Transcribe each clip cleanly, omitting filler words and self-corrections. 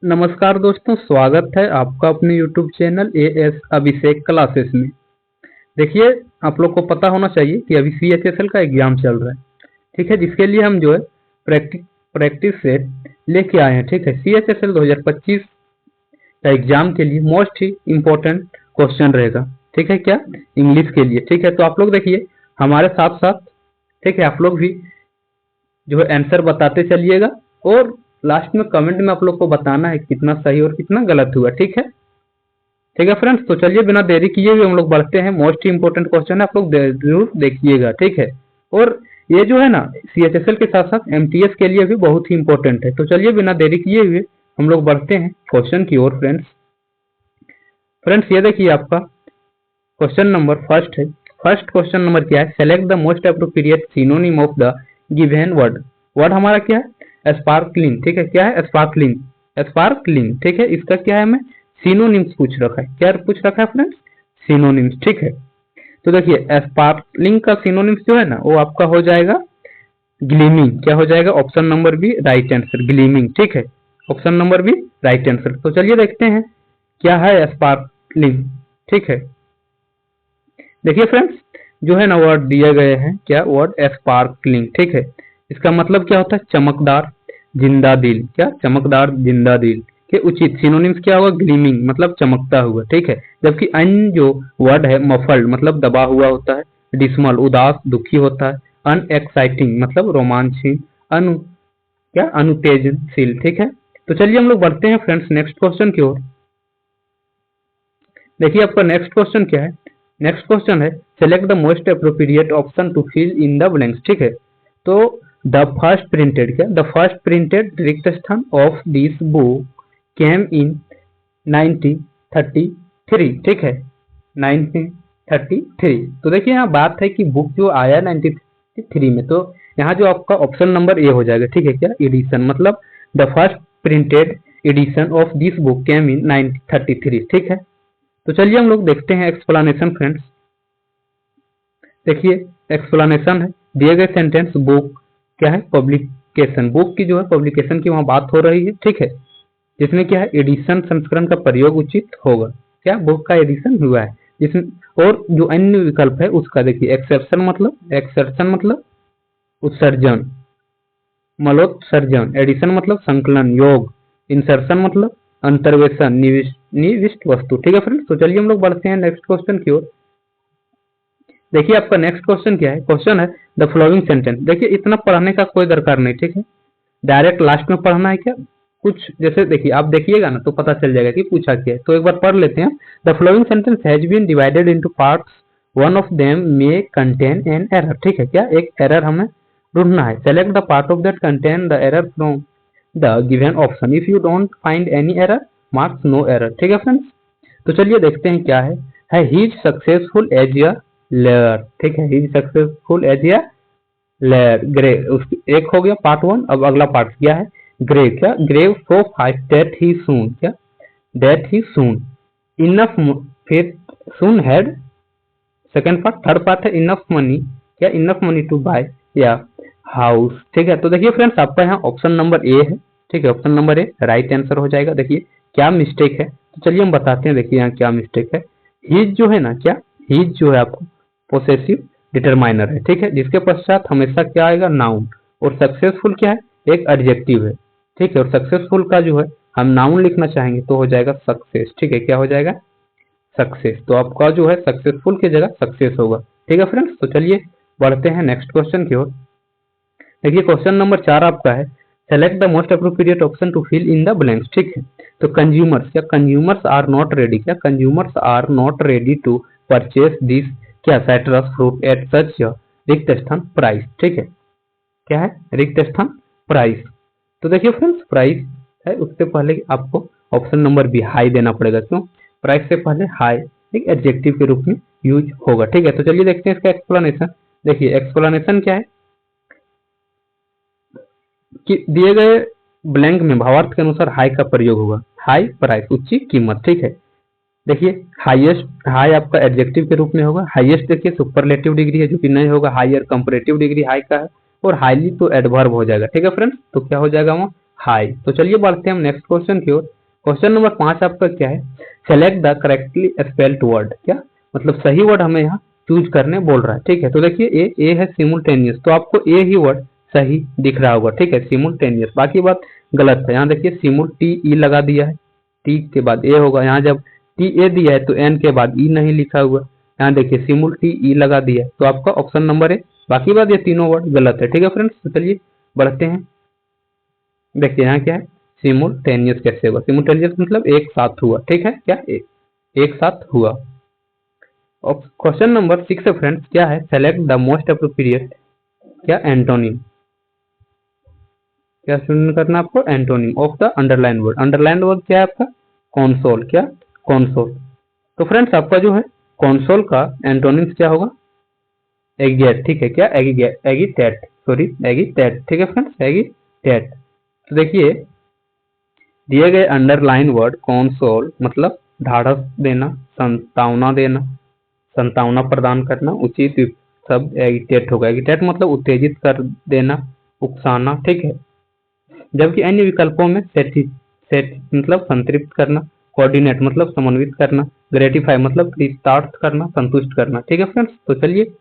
नमस्कार दोस्तों, स्वागत है आपका अपने YouTube चैनल एएस अभिषेक क्लासेस में। देखिए, आप लोग को पता होना चाहिए कि अभी CHSL का एग्जाम चल रहा है, ठीक है, जिसके लिए हम जो है प्रैक्टिस सेट लेके आए हैं, ठीक है। CHSL 2025 का एग्जाम के लिए मोस्ट ही इम्पोर्टेंट क्वेश्चन रहेगा, ठीक है, क्या इंग्लिश के लिए, ठीक है। तो आप लोग देखिए हमारे साथ साथ, ठीक है, आप लोग भी जो है आंसर बताते चलिएगा और लास्ट में कमेंट में आप लोग को बताना है कितना सही और कितना गलत हुआ, ठीक है। ठीक है फ्रेंड्स, तो चलिए बिना देरी किए हुए हम लोग बढ़ते हैं। मोस्ट इंपोर्टेंट क्वेश्चन है, आप लोग जरूर देखिएगा, ठीक है। और ये जो है ना CHSL के साथ साथ MTS के लिए भी बहुत ही इंपॉर्टेंट है। तो चलिए बिना देरी किए हुए हम लोग बढ़ते हैं क्वेश्चन की ओर। फ्रेंड्स ये देखिए आपका क्वेश्चन नंबर फर्स्ट है। फर्स्ट क्वेश्चन नंबर क्या है? Select the most appropriate synonym of the given word. Word हमारा क्या है? स्पार्कलिंग, ठीक है। क्या है? स्पार्कलिंग, स्पार्कलिंग, ठीक है। इसका क्या है? हमें सिनोनिम्स पूछ रखा है। क्या पूछ रखा है फ्रेंड्स? सिनोनिम्स, ठीक है। तो देखिए स्पार्कलिंग का सिनोनिम्स जो है ना वो आपका हो जाएगा ग्लीमिंग। क्या हो जाएगा? Option number B right answer, gleaming, ठीक है। Option number B right answer. तो चलिए देखते हैं क्या है स्पार्कलिंग, ठीक है। देखिए फ्रेंड्स जो है ना वर्ड दिए गए हैं, क्या वर्ड? स्पार्कलिंग, ठीक है। इसका मतलब क्या होता है? चमकदार, जिंदा दिल। क्या? चमकदार, जिंदा दिल के उचित सिनोनिम्स क्या होगा? ग्लीमिंग मतलब चमकता हुआ, ठीक है। जबकि अन्य जो वर्ड है मफल्ड मतलब दबा हुआ होता है, डिसमल उदास दुखी होता है, अनएक्साइटिंग मतलब रोमांचहीन, क्या? अनुतेजनशील, ठीक है। तो चलिए हम लोग बढ़ते हैं फ्रेंड्स नेक्स्ट क्वेश्चन की ओर। देखिए आपका नेक्स्ट क्वेश्चन क्या है? नेक्स्ट क्वेश्चन है select the most appropriate option to fill in the blanks, ठीक है। तो द फर्स्ट प्रिंटेड, क्या? द फर्स्ट प्रिंटेड रिक्त स्थान of this book came in 1933, ठीक है, 1933। तो देखिए यहाँ बात है कि बुक जो आया 1933 में, तो यहाँ जो आपका ऑप्शन नंबर ए हो जाएगा, ठीक है। क्या? एडिशन मतलब the first printed edition of this book came in 1933, ठीक है। तो चलिए हम लोग देखते हैं एक्सप्लेनेशन फ्रेंड्स। देखिए एक्सप्लेनेशन है दिए गए सेंटेंस बुक क्या है? पब्लिकेशन, बुक की जो है पब्लिकेशन की वहां बात हो रही है, ठीक है। जिसमें क्या है? एडिशन संस्करण का प्रयोग उचित होगा। क्या? बुक का एडिशन हुआ है जिसमें। और जो अन्य विकल्प है उसका देखिए एक्सेप्शन मतलब, एक्सर्शन मतलब उत्सर्जन, मलोत्सर्जन, एडिशन मतलब संकलन योग, इंसर्शन मतलब अंतर्वेशन निविष्ट वस्तु, ठीक है फ्रेंड्स। तो चलिए हम लोग बढ़ते हैं नेक्स्ट क्वेश्चन की ओर। देखिए आपका नेक्स्ट क्वेश्चन क्या है? क्वेश्चन है द फॉलोइंग सेंटेंस। देखिए इतना पढ़ने का कोई दरकार नहीं, ठीक है, डायरेक्ट लास्ट में पढ़ना है। क्या कुछ जैसे देखिए आप देखिएगा ना तो पता चल जाएगा कि पूछा क्या है। तो एक बार पढ़ लेते हैं। The following sentence has been divided into parts, one of them may contain an error, ठीक है। क्या? एक एरर हमें ढूंढना है। Select the part of that contain the error from the given option, if you don't find any error marks no error, ठीक है friends. तो चलिए देखते हैं क्या है he is successful as a lawyer, ठीक है, he is successful as a layer grey. उसकी एक हो गया पार्ट वन। अब अगला पार्ट क्या है? ग्रे। क्या? Grew so fast that he soon, क्या? दैट ही सून इनफ, फिर soon had, second part. Third part है इनफ मनी, क्या? Enough money to buy a house, ठीक है। तो देखिए फ्रेंड्स आपका यहाँ ऑप्शन नंबर ए है, ठीक है, option number A right answer हो जाएगा। देखिए क्या मिस्टेक है तो चलिए हम बताते हैं। देखिए यहाँ क्या मिस्टेक है। हीज जो है ना, क्या? हीज जो है आपको पोसेसिव डिटरमाइनर है, ठीक है, जिसके पश्चात हमेशा क्या आएगा? नाउन। और सक्सेसफुल क्या है? एक एडजेक्टिव है, ठीक है। और सक्सेसफुल का जो है हम नाउन लिखना चाहेंगे तो हो जाएगा सक्सेस, ठीक है। क्या हो जाएगा? सक्सेस। तो आपका जो है सक्सेसफुल की जगह सक्सेस होगा, ठीक है फ्रेंड्स। तो चलिए बढ़ते हैं नेक्स्ट क्वेश्चन की ओर। देखिए क्वेश्चन नंबर 4 आपका है select the most appropriate option to fill in the blanks, ठीक है। तो कंज्यूमर्स, क्या? कंज्यूमर्स आर नॉट रेडी, क्या? Consumers are not ready to purchase this, क्या? साइट्रस फ्रूट एट सच रिक्त स्थान प्राइस, ठीक है। क्या है? रिक्त स्थान प्राइस। तो देखिए फ्रेंड्स प्राइस है, उससे पहले आपको ऑप्शन नंबर बी हाई देना पड़ेगा। क्यों? प्राइस से पहले हाई एक एडजेक्टिव के रूप में यूज होगा, ठीक है। तो चलिए देखते हैं इसका एक्सप्लेनेशन। देखिए एक्सप्लेनेशन क्या है कि दिए गए ब्लैंक में भावार्थ के अनुसार हाई का प्रयोग होगा। हाई प्राइस, उच्च कीमत, ठीक है। देखिए हाईएस्ट, हाई आपका एडजेक्टिव के रूप में होगा। हाईएस्ट देखिए सुपरलेटिव डिग्री है जो कि नहीं होगा। हायर कंपैरेटिव डिग्री हाई का है। और हाईली तो एडवर्ब हो जाएगा, ठीक है फ्रेंड्स। तो क्या हो जाएगा वहाँ? हाई। तो चलिए बढ़ते हैं हम नेक्स्ट क्वेश्चन की ओर। क्वेश्चन नंबर 5 आपका क्या है, select the correctly spelled word. क्या मतलब सही वर्ड हमें यहाँ चूज करने बोल रहा है, ठीक है। तो देखिए ए है सिमुलटेनियस, तो आपको ए ही वर्ड सही दिख रहा होगा, ठीक है, सिमुलटेनियस। बाकी बात गलत है। यहाँ देखिए सिमुल टी ई लगा दिया है, टी के बाद ए होगा। यहाँ जब टी ए दिया है तो एन के बाद ई नहीं लिखा हुआ। यहाँ देखिए सिमुल टी ई लगा दिया है, तो आपका ऑप्शन नंबर है। बाकी बात ये तीनों वर्ड गलत है, ठीक है फ्रेंड्स। तो चलिए बढ़ते हैं। देखिए यहाँ क्या है, सिमुलटेनियस कैसे होगा, सिमुलटेनियस मतलब एक साथ हुआ, ठीक है, क्या एक साथ हुआ। और क्वेश्चन नंबर 6 है फ्रेंड्स, क्या है, सेलेक्ट द मोस्ट अप्रोप्रिएट क्या एंटोनिम। क्या चुन करना आपको, antonym of the underline word. Underline word क्या है आपका, कॉन्सोल। क्या, कॉन्सोल। तो फ्रेंड्स आपका जो है कॉन्सोल का एंटोनिम्स क्या होगा, एगिएट, ठीक है, क्या एगिटेट, सॉरी एगिटेट, ठीक है फ्रेंड्स, एगिटेट। तो देखिए दिए गए अंडरलाइन वर्ड कॉन्सोल मतलब ढाढ़स देना, संतावना देना, संतावना प्रदान करना, उचित शब्द एगिटेट होगा। एगिटेट मतलब उत्तेजित कर देना, उकसाना, ठीक है। जबकि अन्य विकल्पों में सेट मतलब संतृप्त करना, कोऑर्डिनेट मतलब समन्वित करना, ग्रेटिफाई मतलब कृतार्थ करना, संतुष्ट करना, ठीक है फ्रेंड्स। तो चलिए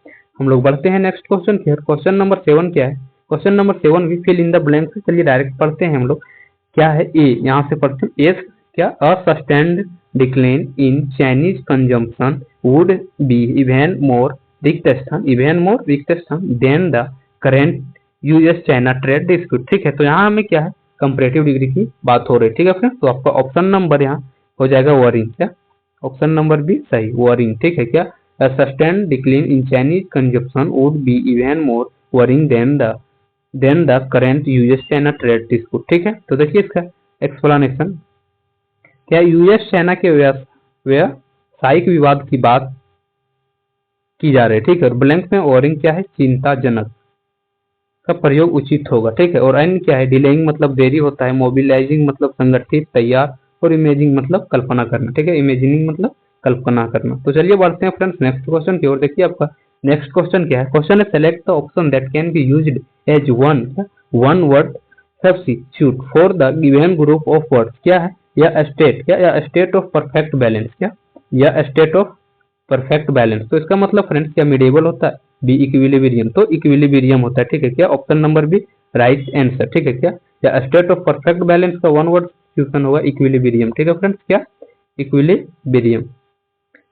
हम लोग बढ़ते हैं नेक्स्ट क्वेश्चन की। क्वेश्चन नंबर 7 क्या है, क्वेश्चन नंबर 7 भी फिल इन द ब्लैंक से। चलिए डायरेक्ट पढ़ते हैं हम लोग। क्या है ए, यहाँ से पढ़ते हैं। एस क्या, a sustained decline in Chinese consumption would be even more रिक्त स्थान than the current US China trade dispute, ठीक है। तो यहाँ हमें क्या है, कंपैरेटिव डिग्री की बात हो रही है, ठीक है फ्रेंड्स। तो आपका ऑप्शन नंबर यहाँ हो जाएगा वरिंग। क्या, ऑप्शन नंबर भी सही, वरिंग, ठीक है। क्या, a sustained decline in Chinese consumption would be even more worrying than the current US-China trade dispute, ठीक है। तो देखिए इसका एक्सप्लेनेशन क्या, यूएस चाइना के व्यावसायिक विवाद की बात की जा रही है, ठीक है। और ब्लैंक में वरिंग क्या है, चिंताजनक का प्रयोग उचित होगा, ठीक है। और अन्य क्या है, डिलेइंग मतलब देरी होता है, मोबिलाइजिंग मतलब संगठित, तैयार, और इमेजिंग मतलब कल्पना करना, ठीक है, इमेजिनिंग मतलब कल्पना करना। तो चलिए बढ़ते हैं फ्रेंड्स नेक्स्ट क्वेश्चन की ओर। देखिए आपका नेक्स्ट क्वेश्चन क्या है, क्वेश्चन है select the option that can be used as one word substitute for the given group of words. क्या है, या स्टेट, क्या या स्टेट ऑफ परफेक्ट बैलेंस, क्या या स्टेट ऑफ परफेक्ट बैलेंस। तो इसका मतलब फ्रेंड्स क्या, मिडेबल होता है, बी इक्विलिब्रियम, तो इक्विलिब्रियम होता है, ठीक है। क्या, option number B right answer, ठीक है। क्या, या स्टेट ऑफ परफेक्ट बैलेंस का वन वर्ड सब्स्टिट्यूशन होगा इक्विलिब्रियम, ठीक है फ्रेंड्स, क्या इक्विलिब्रियम।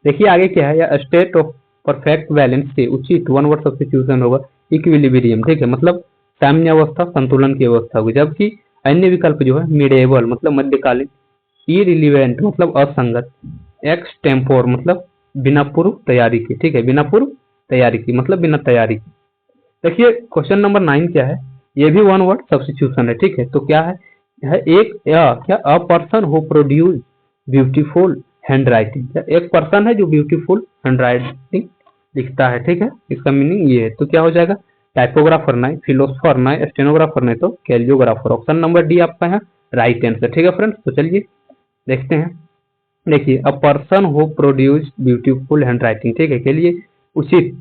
देखिए आगे क्या है, या स्टेट ऑफ परफेक्ट बैलेंस के उचित वन वर्ड सब्स्टिट्यूशन होगा इक्विलिब्रियम, ठीक है, मतलब साम्य अवस्था, संतुलन की अवस्था होगी। जबकि अन्य विकल्प जो है मिडेबल मतलब मध्यकालीन, इरिलीवेंट मतलब असंगत, एक्स टेम्पोर मतलब बिना पूर्व तैयारी की, ठीक है, बिना पूर्व तैयारी की मतलब बिना तैयारी की। देखिए क्वेश्चन नंबर 9 क्या है, ये भी वन वर्ड सब्स्टिट्यूशन है, ठीक है। तो क्या है, एक क्या, a person who produce beautiful hand writing, क्या एक पर्सन है जो ब्यूटीफुल हैंड राइटिंग लिखता है, ठीक है, इसका मीनिंग ये है। तो क्या हो जाएगा, टाइपोग्राफर नहीं, फिलोसोफर नहीं, स्टेनोग्राफर नहीं, तो कैलियोग्राफर। ऑप्शन नंबर डी आपका है राइट आंसर, ठीक है फ्रेंड्स। तो चलिए देखते हैं। देखिए a person who produce beautiful hand writing, ठीक है, के लिए उचित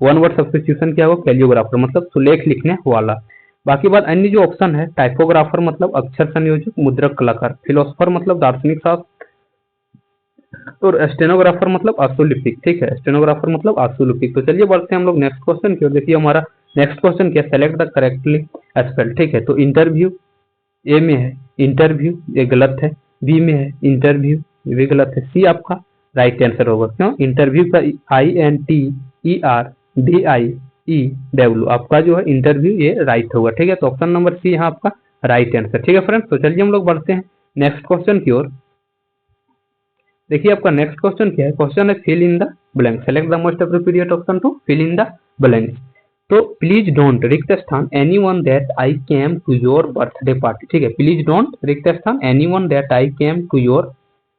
वन वर्ड सब्स्टिट्यूशन क्या होगा, कैलियोग्राफर मतलब सुलेख लिखने वाला। बाकी बात अन्य जो ऑप्शन है, टाइपोग्राफर मतलब अक्षर संयोजक, मुद्रक कलाकार, फिलोसोफर मतलब दार्शनिक शास्त्र, और स्टेनोग्राफर मतलब आशुलिपिक, ठीक है, स्टेनोग्राफर मतलब आशुलिपिक। तो चलिए बढ़ते हैं हम लोग नेक्स्ट क्वेश्चन की ओर। देखिए हमारा नेक्स्ट क्वेश्चन क्या, सेलेक्ट द करेक्टली स्पेल्ड, ठीक है। तो इंटरव्यू ए में है इंटरव्यू, ये गलत है। बी में है इंटरव्यू, ये भी गलत है। सी आपका राइट आंसर होगा। क्यों, इंटरव्यू का INTERVIEW आपका जो है इंटरव्यू, ये राइट होगा, ठीक है। तो ऑप्शन नंबर सी यहाँ आपका राइट आंसर, ठीक है फ्रेंड्स। तो चलिए हम लोग बढ़ते हैं नेक्स्ट क्वेश्चन की ओर। देखिए आपका नेक्स्ट क्वेश्चन क्या है, क्वेश्चन है fill in the blank, select the most appropriate option to fill in the blank. तो प्लीज डोंट रिक्त स्थान anyone that I came to your birthday party, ठीक है, प्लीज डोंट रिक्त स्थान anyone that I came to your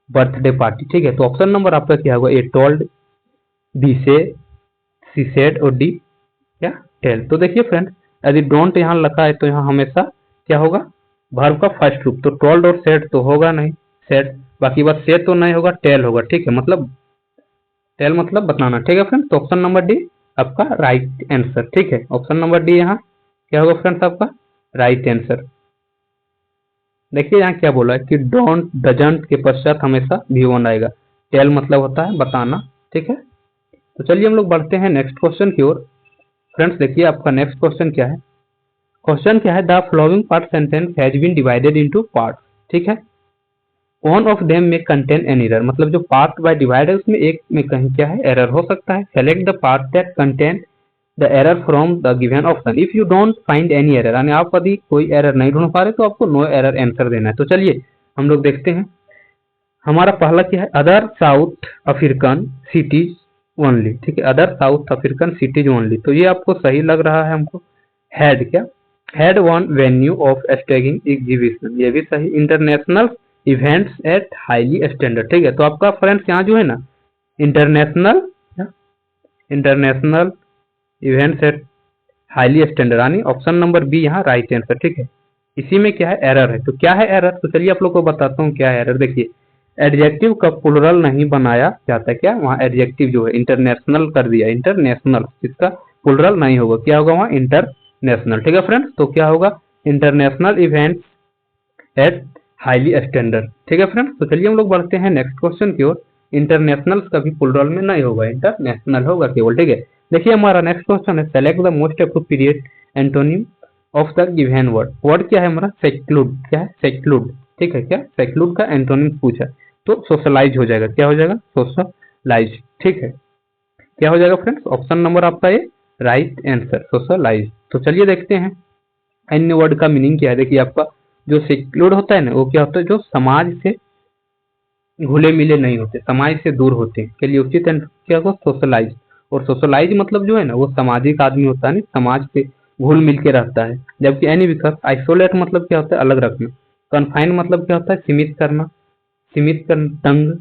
birthday party, ठीक है। तो ऑप्शन नंबर आपका क्या होगा, ए टोल्ड, बी से, सी सेड, और डी क्या टेल। तो देखिए फ्रेंड्स यदि डोंट यहाँ लिखा है तो यहाँ हमेशा क्या होगा, वर्ब का फर्स्ट रूप। तो टोल्ड और सेड तो होगा नहीं, सेड, बाकी बात से तो नहीं होगा, टेल होगा, ठीक है, मतलब टेल मतलब बताना, ठीक है फ्रेंड्स। तो ऑप्शन नंबर डी आपका राइट आंसर, ठीक है, ऑप्शन नंबर डी यहाँ क्या होगा फ्रेंड्स आपका राइट आंसर। देखिए यहाँ क्या बोला है कि डोंट डजंट के पश्चात हमेशा V1 आएगा। टेल मतलब होता है बताना, ठीक है। तो चलिए हम लोग बढ़ते हैं नेक्स्ट क्वेश्चन की ओर। फ्रेंड्स देखिए आपका नेक्स्ट क्वेश्चन क्या है। क्वेश्चन क्या है, the flowing part sentence has been divided into parts, ठीक है। One of them may contain an error, मतलब जो पार्ट बाय डिवाइड है उसमें एक में कहीं क्या है एरर हो सकता है। Select the part that contain the error from the given option if you don't find any error, यानी आप यदि कोई एरर नहीं ढूंढ पा रहे तो आपको नो एरर आंसर देना है। तो चलिए हम लोग देखते हैं। हमारा पहला क्या है, other south African cities only, ठीक है। Other south African cities only, तो ये आपको सही लग रहा है हमको। हैड क्या, had one venue of staging exhibition, ये भी सही। International events at highly standard, ठीक है। तो आपका फ्रेंड्स यहाँ जो है ना international international events at highly standard, यानी ऑप्शन नंबर बी यहाँ राइट आंसर, ठीक है। इसी में क्या है एरर है। तो क्या है एरर, तो चलिए आप लोग को बताता हूँ क्या है एरर। देखिए एडजेक्टिव का प्लुरल नहीं बनाया जाता, क्या वहाँ एडजेक्टिव जो है इंटरनेशनल कर दिया, इंटरनेशनल, इसका प्लुरल नहीं होगा, क्या होगा वहाँ इंटरनेशनल, ठीक है फ्रेंड्स। तो क्या होगा international events at highly standard, ठीक है फ्रेंड्स। तो चलिए हम लोग बढ़ते हैं नेक्स्ट क्वेश्चन की ओर। इंटरनेशनल कभी प्लुरल में नहीं होगा, इंटरनेशनल होगा केवल, ठीक है। देखिए हमारा नेक्स्ट क्वेश्चन है, select the most appropriate antonym of the given word. Word क्या है हमारा सेक्लूड, क्या है सेक्लूड, ठीक है। क्या सेक्लूड का एंटोनिम पूछा, तो सोशलाइज हो जाएगा, क्या हो जाएगा सोशलाइज, ठीक है। क्या हो जाएगा फ्रेंड्स, ऑप्शन नंबर आपका ये राइट आंसर सोशलाइज। तो चलिए देखते हैं अन्य वर्ड का मीनिंग क्या है। देखिए आपका जो सेक्लूड होता है ना वो क्या होता है, जो समाज से घुले मिले नहीं होते, समाज से दूर होते हैं, के लिए उचित क्या होगा सोशलाइज। और सोशलाइज मतलब जो है ना वो सामाजिक आदमी होता है ना, समाज से घुल मिल के रहता है। जबकि एनी विकल्प आइसोलेट मतलब क्या होता है अलग रखना। कन्फाइन मतलब क्या होता है सीमित करना, तंग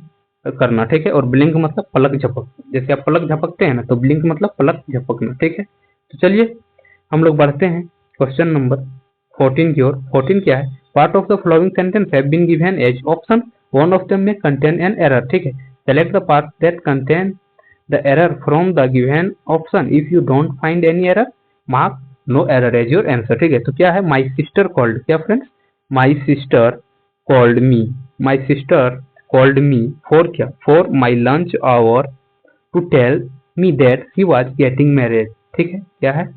करना, ठीक है। और ब्लिंक मतलब पलक झपक, जैसे आप पलक झपकते हैं ना तो ब्लिंक मतलब पलक झपकना, ठीक है। तो चलिए हम लोग बढ़ते हैं क्वेश्चन नंबर 14 की ओर। 14 क्या है, part of the following sentence have been given as option, one of them may contain an error, ठीक है। Select the part that contain the error from the given option if you don't find any error mark no error as your answer, ठीक है। तो क्या है, my sister called, क्या friends, my sister called me, my sister called me for क्या, for my lunch hour to tell me that she was getting married, ठीक है। क्या है,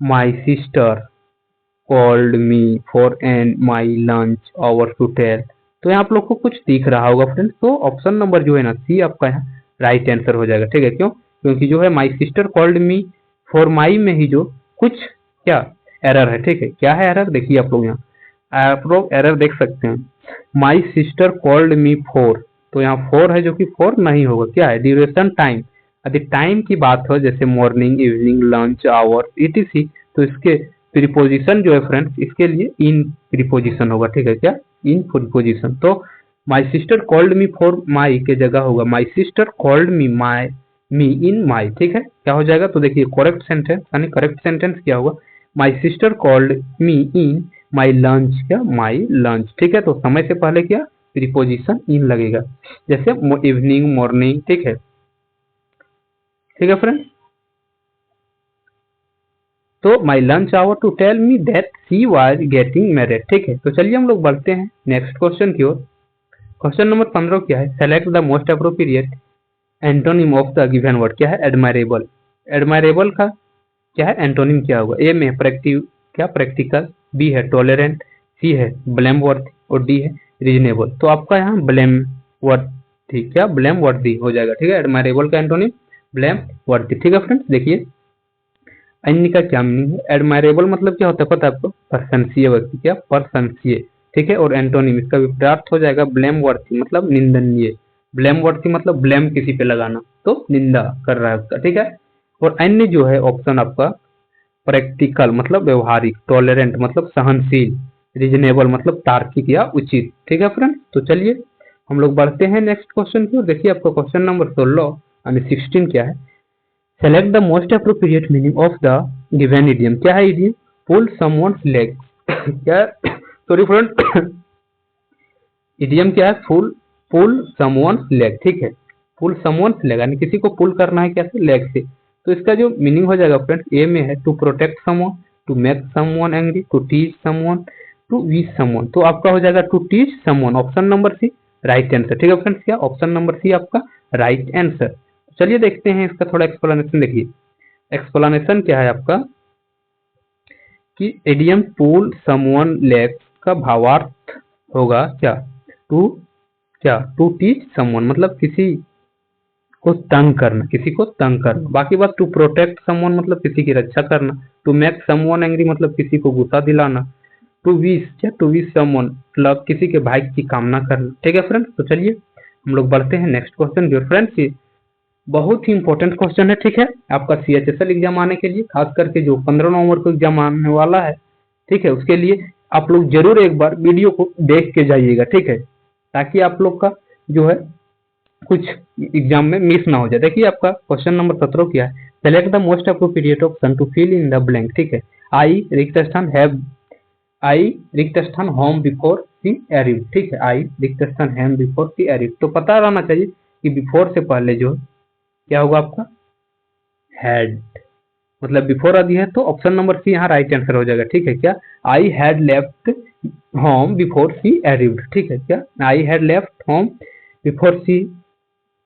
my sister called me for and my lunch hour to tell. तो यहाँ आप लोग को कुछ दिख रहा होगा फ्रेंड्स, तो ऑप्शन नंबर जो है ना सी आपका यहाँ राइट आंसर हो जाएगा, ठीक है। क्यों, क्योंकि जो है my sister called me for my में ही जो कुछ क्या एरर है, ठीक है। क्या है एरर, देखिए आप लोग यहाँ आप लोग एरर देख सकते हैं, माई सिस्टर कॉल्ड मी फॉर, तो यहाँ फॉर है जो कि फॉर नहीं होगा, क्या है ड्यूरेशन टाइम। यदि टाइम की बात हो जैसे morning evening lunch hour etc., तो इसके प्रीपोजिशन जो है फ्रेंड्स इसके लिए इन प्रीपोजिशन होगा, ठीक है। क्या इन प्रीपोजिशन, तो माई sister called me for my के जगह होगा माई सिस्टर कॉल्ड मी माई मी इन माई, ठीक है। क्या हो जाएगा, तो देखिए करेक्ट सेंटेंस, यानी करेक्ट सेंटेंस क्या होगा, माई sister called me in my lunch, क्या माई लंच, ठीक है। तो समय से पहले क्या प्रीपोजिशन इन लगेगा, जैसे इवनिंग मॉर्निंग, ठीक है, ठीक है फ्रेंड्स। तो my lunch hour to tell me that she was getting married, ठीक है। तो चलिए हम लोग बढ़ते हैं नेक्स्ट क्वेश्चन की ओर। क्वेश्चन नंबर 15 क्या है, select the most appropriate antonym of the given word, क्या है एडमायरेबल। एडमायरेबल का क्या है एंटोनिम क्या होगा, ए में क्या प्रैक्टिकल, बी है टॉलरेंट, सी है ब्लेम वर्थ और डी है रीजनेबल। तो आपका यहाँ ब्लेम वर्थ क्या ब्लेम वर्दी हो जाएगा, ठीक है। एडमायरेबल का एंटोनिम ब्लेम वर्दी, ठीक है फ्रेंड्स। देखिए अन्य का क्या मीनिंग है, एडमायरेबल मतलब क्या होता है पता है आपको, प्रशंसीय व्यक्ति, क्या प्रशंसीय, ठीक है। और एंटोनिम इसका विपरीत हो जाएगा ब्लेम वर्थी, मतलब निंदनीय। ब्लेम वर्थी मतलब ब्लेम किसी पे लगाना, तो निंदा कर रहा है उसका, ठीक है। और अन्य जो है ऑप्शन आपका प्रैक्टिकल मतलब व्यवहारिक, टॉलरेंट मतलब सहनशील, रीजनेबल मतलब तार्किक या उचित, ठीक है फ्रेंड्स। तो चलिए हम लोग बढ़ते हैं नेक्स्ट क्वेश्चन की ओर। देखिए आपका क्वेश्चन नंबर 16 यानी 16 क्या है, select the most appropriate meaning of the given idiom. क्या है इडियम, पुल समवन्स लेग क्या सॉरी फ्रेंड इडियम क्या है, पुल समवन्स लेग, ठीक है। पुल समवन्स लेग यानी किसी को पुल करना है कैसे, लेग से। तो इसका जो मीनिंग हो जाएगा फ्रेंड्स, ए में है to protect someone, to make someone angry, to teach someone, to wish someone, तो आपका हो जाएगा to teach someone, option number C right answer. ठीक है फ्रेंड्स, क्या ऑप्शन नंबर सी आपका राइट आंसर। चलिए देखते हैं इसका थोड़ा एक्सप्लेनेशन। देखिए एक्सप्लेनेशन क्या है आपका कि इडियम पुल समवन लेग्स का भावार्थ होगा क्या, टू टीच समवन मतलब किसी को तंग करना, किसी को तंग करना। बाकी बात टू प्रोटेक्ट समवन मतलब किसी की रक्षा करना, टू मेक समवन एंग्री मतलब किसी को गुस्सा दिलाना, टू विश समवन मतलब किसी के भाग्य की कामना करना। ठीक है फ्रेंड्स, तो चलिए हम लोग बढ़ते हैं नेक्स्ट क्वेश्चन जो फ्रेंड्स ये बहुत ही इंपॉर्टेंट क्वेश्चन है। ठीक है, आपका CHSL एग्जाम आने के लिए, खास करके जो 15 नवंबर को एग्जाम आने वाला है, ठीक है, उसके लिए आप लोग जरूर एक बार वीडियो को देख के जाइएगा। ठीक है, ताकि आप लोग का जो है कुछ एग्जाम में मिस ना हो जाए। देखिए आपका क्वेश्चन नंबर 17 क्या है, select the most appropriate option to fill in the blank. ठीक है, आई रिक्त स्थान होम बिफोर सी अरीव। ठीक है, आई रिक्त स्थान होम बिफोर सी अरीव, तो पता रहना चाहिए कि बिफोर से पहले जो क्या होगा आपका हैड, मतलब बिफोर आदि है तो ऑप्शन नंबर सी यहाँ राइट आंसर हो जाएगा। ठीक है, क्या I had left home before she arrived. ठीक है, क्या I had left home before she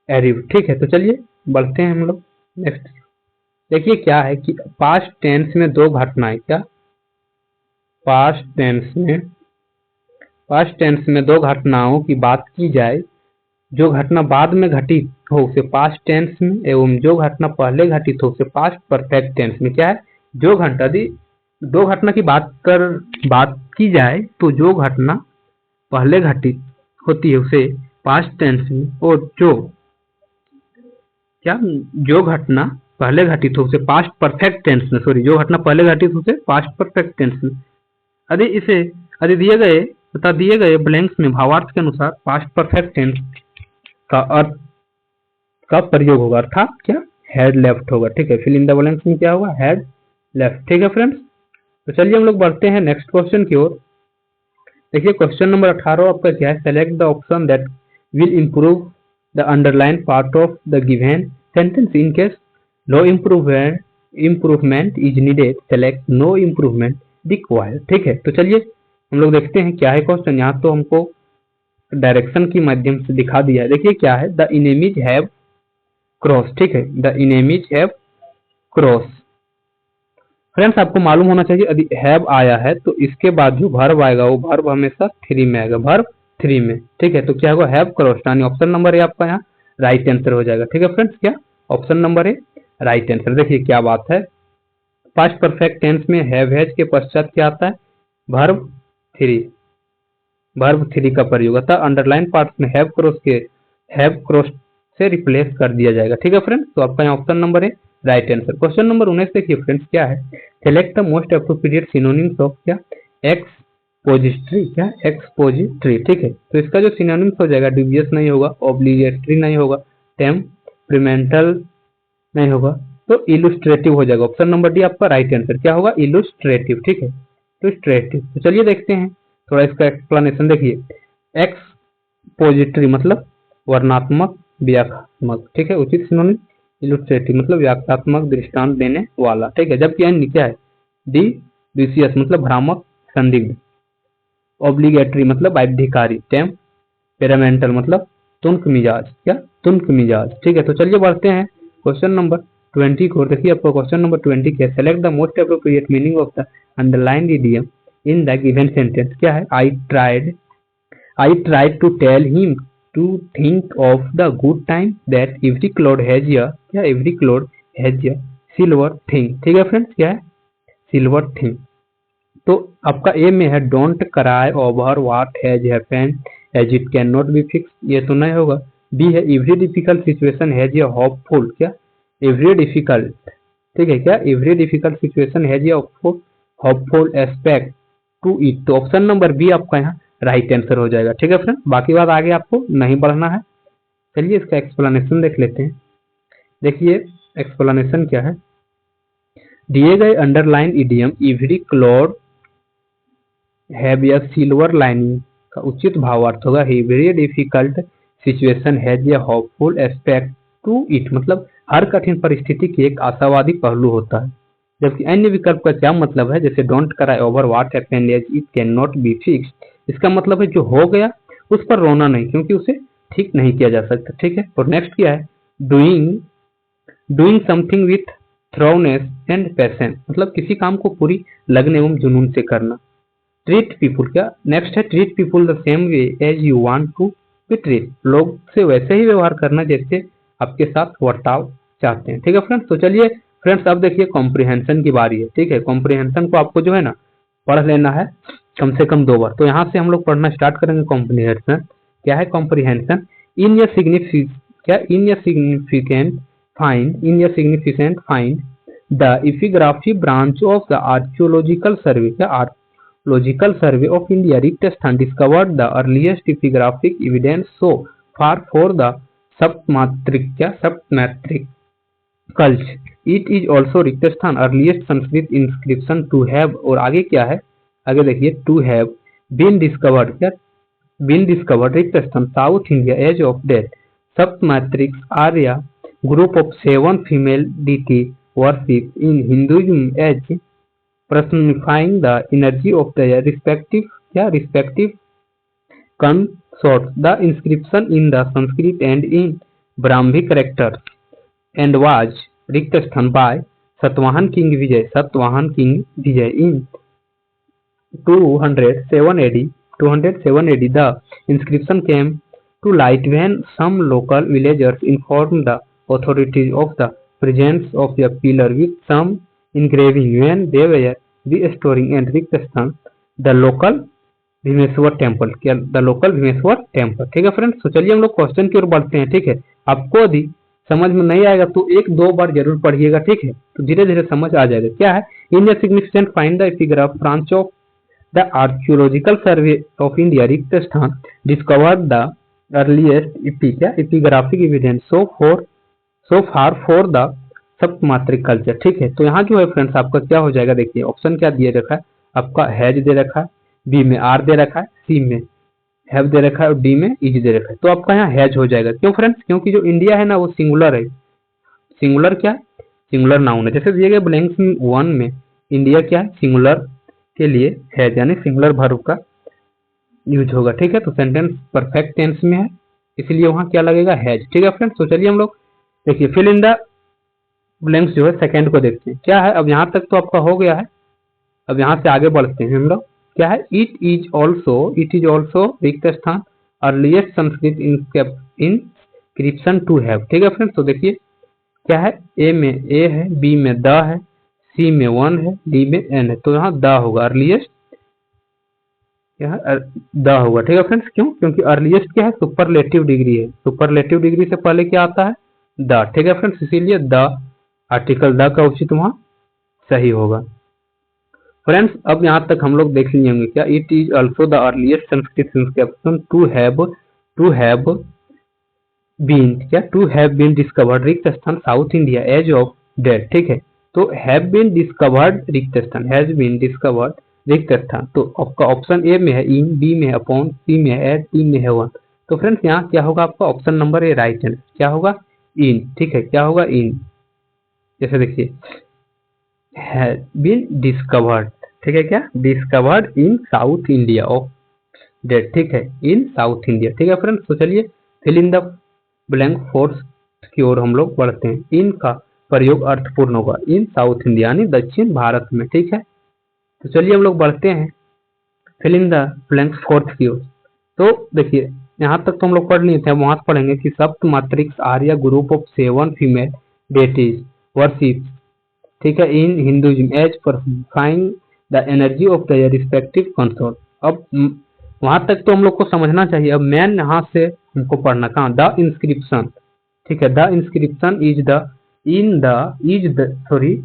arrived. ठीक है, तो चलिए बढ़ते हैं हम लोग नेक्स्ट। देखिए क्या है कि पास्ट टेंस में दो घटनाएं, क्या पास्ट टेंस में दो घटनाओं की बात की जाए, जो घटना बाद में घटित हो उसे पास्ट टेंस में, एवं जो घटना पहले घटित हो उसे पास्ट परफेक्ट टेंस में। क्या है, जो घटना दो घटना की बात की जाए तो जो घटना पहले घटित होती है उसे पास्ट टेंस में, और जो घटना पहले घटित हो उसे पास्ट परफेक्ट टेंस में, सॉरी जो घटना पहले घटित हो उसे पास्ट परफेक्ट टेंस में। यदि दिए गए ब्लैंक्स में भावार्थ के अनुसार पास्ट परफेक्ट टेंस का अर्थ का प्रयोग होगा, अर्थात क्या हैड लेफ्ट होगा। ठीक है, फिल इन द ब्लैंक्स में क्या होगा, हैड लेफ्ट। ठीक है फ्रेंड्स, तो चलिए हम लोग बढ़ते हैं नेक्स्ट क्वेश्चन की ओर। देखिए क्वेश्चन नंबर 18 आपका क्या है, select the option that will improve the underline part of the given sentence in case no improvement is needed, select no improvement required. ठीक है, तो चलिए हम लोग देखते हैं क्या है क्वेश्चन। यहाँ तो हमको डायरेक्शन के माध्यम से दिखा दिया है। देखिए क्या है, द इनेमीज हैव क्रॉस। ठीक है, the enemies have cross. Friends आपको मालूम होना चाहिए यदि हैव आया है तो इसके बाद जो वर्ब आएगा वो वर्ब हमेशा 3 में आएगा, वर्ब 3 में। ठीक है, तो क्या होगा, हैव क्रॉस्ड, यानी ऑप्शन नंबर ए आपका यहाँ राइट आंसर हो जाएगा। ठीक है फ्रेंड्स, क्या option number A right answer. देखिए क्या बात है, पास्ट परफेक्ट टेंस में हैव हैज के पश्चात क्या आता है, वर्ब 3 का प्रयोग होता है। अंडरलाइन पार्ट में हैव क्रॉस से रिप्लेस कर दिया जाएगा। ठीक है फ्रेंड्स, तो आपका यहाँ ऑप्शन नंबर है राइट आंसर। क्वेश्चन नंबर 19 देखिए फ्रेंड्स क्या है, select the most appropriate synonyms of क्या एक्सपोजिटरी। क्या एक्सपोजिटरी। ठीक है, तो इसका जो सिनोनिम्स हो जाएगा, ड्यूबियस नहीं होगा, ऑब्लिगेटरी नहीं होगा, टेम्परेमेंटल नहीं होगा, तो इलुस्ट्रेटिव हो जाएगा। ऑप्शन नंबर डी आपका राइट आंसर क्या होगा, इलुस्ट्रेटिव। ठीक है, इलुस्ट्रेटिव। तो चलिए देखते हैं थोड़ा इसका एक्सप्लेनेशन। देखिए एक्सपोजिटरी मतलब वर्णात्मक व्याख्यात्मक। ठीक है, उचित सिनोनिम इलुस्ट्रेटिव मतलब व्याख्यात्मक दृष्टांत देने वाला। ठीक है, जबकि अन्य क्या है, डिविशियस मतलब भ्रामक संदिग्ध, ऑब्लिगेटरी मतलब बाध्यकारी, टेम्परामेंटल मतलब तुनक मिजाज। क्या तुनक मिजाज। ठीक है, तो चलिए बढ़ते हैं क्वेश्चन नंबर 20 को। देखिए आपको क्वेश्चन नंबर 20 क्या है, select the most appropriate meaning of the underlined idiom in the given sentence. क्या है, I tried to tell him to think of the good time that every cloud has a silver thing। ठीक है friends, क्या है silver thing. तो आपका A में है don't cry over what has happened as it can not be fix, ये तो नहीं होगा। बी है every difficult situation has a hopeful. क्या एवरी डिफिकल्ट। ठीक है, क्या every difficult situation has a hopeful aspect to it, तो ऑप्शन नंबर बी आपका यहाँ राइट आंसर हो जाएगा। ठीक है फ्रेंड्स, बाकी बात आगे आपको नहीं बढ़ना है। चलिए इसका एक्सप्लेनेशन देख लेते हैं। देखिए एक्सप्लेनेशन क्या है, दिए गए underline idiom every cloud have a silver lining का उचित भावार्थ होगा every difficult situation has a hopeful aspect to it, मतलब हर कठिन परिस्थिति की एक आशावादी पहलू होता है। जबकि अन्य विकल्प का क्या मतलब है, जैसे don't cry over what happened as it can not be fixed, इसका मतलब है जो हो गया उस पर रोना नहीं, क्योंकि उसे ठीक नहीं किया जा सकता। ठीक है, और नेक्स्ट क्या है, doing doing something with thoroughness and passion, मतलब किसी काम को पूरी लगन एवं जुनून से करना। ट्रीट पीपुल, क्या नेक्स्ट है, treat people the same way as you want to be treat, लोग से वैसे ही व्यवहार करना जैसे आपके साथ वर्ताव चाहते हैं। ठीक है फ्रेंड्स, तो चलिए फ्रेंड्स अब देखिए कॉम्प्रिहेंशन की बारी है। ठीक है, कॉम्प्रिहेंशन को आपको जो है ना पढ़ लेना है कम से कम 2 बार। तो यहाँ से हम लोग पढ़ना स्टार्ट करेंगे कॉम्प्रिहेंशन। क्या है comprehension, in a significant find the epigraphy branch of the Archaeological Survey, क्या आर्कियोलॉजिकल सर्वे ऑफ इंडिया रिक्तस्थान discovered the earliest epigraphic evidence so far for the Saptamatrika cult, it is also रिक्तस्थान earliest Sanskrit inscription to have, और आगे क्या है, आगे देखिए, to have been discovered, क्या बीन डिस्कवर्ड रिक्तस्थान South India as of date, Saptamatrika are a group of 7 female deity worship in Hinduism as personifying the energy of their respective consorts. The inscription in the Sanskrit and in Brahmi characters and was Riktasthan by Satwahan King Vijay in 207 AD. The inscription came to light when some local villagers informed the authorities of the presence of a pillar with some engraving when they were restoring and Riktasthan the local Bhimeshwar temple, क्या the local Bhimeshwar temple. ठीक है friends, तो चलिए हम लोग question की ओर बढ़ते हैं। ठीक है, आपको यदि समझ में नहीं आएगा तो 1-2 बार जरूर पढ़िएगा। ठीक है, तो धीरे धीरे समझ आ जाएगा। क्या है, in the significant find the epigraph branch of the Archaeological Survey of India रिक्तस्थान discovered the earliest epigraphic evidence so far for the Saptamatrika culture. ठीक है, तो यहाँ जो है फ्रेंड्स आपका क्या हो जाएगा, देखिए ऑप्शन क्या दिए रखा है, आपका हैज दे रखा है, बी में आर दे रखा है, सी में हैव दे रखा है और डी में इज दे रखा है। तो आपका यहाँ हैज हो जाएगा। क्यों फ्रेंड्स, क्योंकि जो इंडिया है ना वो सिंगुलर है। सिंगुलर क्या है, सिंगुलर नाउन है। जैसे दिए गए ब्लैंक्स में 1 में इंडिया क्या है, सिंगुलर के लिए हैज यानी सिंगुलर वर्ब का यूज होगा। ठीक है, तो सेंटेंस परफेक्ट टेंस में है इसलिए वहां क्या लगेगा, हैज। ठीक है फ्रेंड्स, तो चलिए हम लोग देखिए फिल इन द ब्लैंक्स जो है सेकंड को देखते हैं। क्या है, अब यहाँ तक तो आपका हो गया है, अब यहाँ से आगे बढ़ते हैं हम लोग। क्या है, इट इज ऑल्सो रिक्त स्थान earliest Sanskrit inscription to have. ठीक है फ्रेंड्स, तो देखिए क्या है, ए में ए है, बी में द है, सी में 1 है, डी में एन है, तो यहाँ द होगा, अर्लीस्ट द होगा। ठीक है फ्रेंड्स, क्यों, क्योंकि अर्लीस्ट क्या है, सुपरलेटिव डिग्री है, सुपरलेटिव डिग्री से पहले क्या आता है, द। ठीक है फ्रेंड्स, इसीलिए द आर्टिकल द का उचित वहां सही होगा। फ्रेंड्स, अब यहाँ तक हम लोग देख लिए होंगे। क्या, it is also the earliest Sanskrit inscription to have been, क्या टू हैव बीन डिस्कवर्ड रिक्त स्थान south India as of date. ठीक है, तो हैव बीन डिस्कवर्ड रिक्त स्थान, हैज बीन डिस्कवर्ड रिक्त स्थान, तो आपका ऑप्शन ए में है इन, बी में है अपॉन, सी में है एट, डी में है 1। तो फ्रेंड्स यहाँ क्या होगा, आपका ऑप्शन नंबर ए राइट है। क्या होगा, इन। ठीक है, क्या होगा, इन। जैसे देखिए हैज बीन डिस्कवर्ड, ठीक है, क्या discovered in south India of date. ठीक है, इन साउथ इंडिया। ठीक है फ्रेंड्स, तो चलिए fill in the blank fourth की ओर हम लोग बढ़ते हैं। इन का प्रयोग अर्थपूर्ण होगा, इन साउथ इंडिया यानी दक्षिण भारत में। ठीक है, तो चलिए हम लोग बढ़ते हैं fill in the blank fourth की ओर। तो देखिए यहाँ तक तो हम लोग पढ़ लिए थे, वहां पढ़ेंगे कि Saptamatrika are a group of 7 female deities worship, ठीक है, in Hinduism as personifying the energy of the respective consort. अब वहां तक तो हम लोग को समझना चाहिए। अब मैन यहाँ से हमको पढ़ना कहाँ, द इंस्क्रिप्शन। ठीक है, the inscription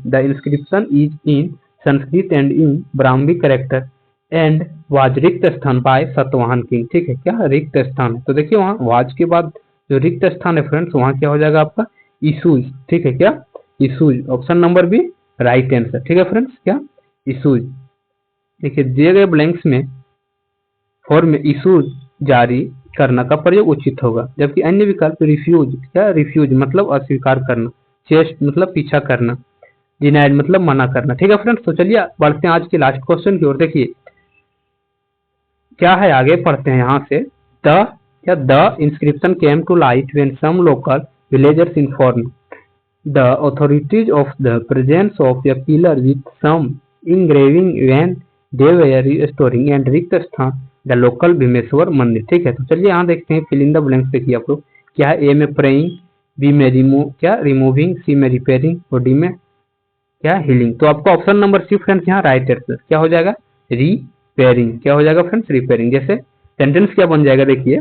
the inscription is in Sanskrit and in Brahmi character and was रिक्त स्थान बाय सतवाहन किंग। ठीक है, क्या रिक्त स्थान है, तो देखिए वहाँ वाज के बाद जो रिक्त स्थान है फ्रेंड्स वहाँ क्या हो जाएगा आपका इशूज। ठीक है, क्या issues, option number B right answer. ठीक है फ्रेंड्स, क्या इशूज। देखिए दिए गए ब्लैंक्स में फॉर्म में इशूज जारी करना का प्रयोग उचित होगा, जबकि अन्य विकल्प रिफ्यूज, क्या रिफ्यूज मतलब अस्वीकार करना, चेस्ट मतलब पीछा करना, डिनाइड मतलब मना करना। ठीक है फ्रेंड्स, तो चलिए बढ़ते हैं आज के लास्ट क्वेश्चन की ओर। देखिए क्या है, आगे पढ़ते हैं यहाँ से। The inscription came to light when some local villagers inform the authorities of the presence of a pillar with some engraving when they were restoring and रिक्तस्थान the local Bhimeshwar मंदिर। ठीक है, तो चलिए यहाँ देखते हैं, फिल इन द ब्लैंक्स देखिए आप लोग। क्या है, ए में प्रेइंग, बी में रिमूविंग, सी में रिपेयरिंग और डी में क्या, हीलिंग। तो आपको ऑप्शन नंबर सी फ्रेंड्स यहाँ राइट आंसर क्या हो जाएगा, रिपेयरिंग। क्या हो जाएगा फ्रेंड्स, रिपेयरिंग। जैसे सेंटेंस क्या बन जाएगा, देखिए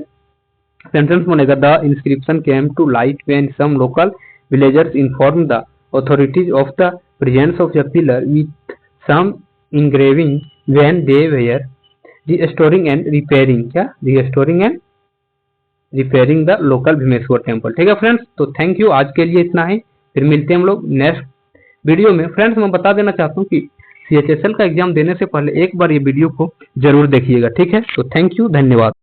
सेंटेंस बनेगा the inscription came to light when some local villagers informed the authorities of the presence of a pillar with some engraving when they were restoring and repairing क्या, restoring and repairing the local Bhimeshwar temple. ठीक है friends, तो thank you, आज के लिए इतना ही, फिर मिलते हैं हम लोग नेक्स्ट वीडियो में। फ्रेंड्स मैं बता देना चाहता हूँ कि CHSL का एग्जाम देने से पहले एक बार ये वीडियो को जरूर देखिएगा। ठीक है, तो थैंक यू, धन्यवाद।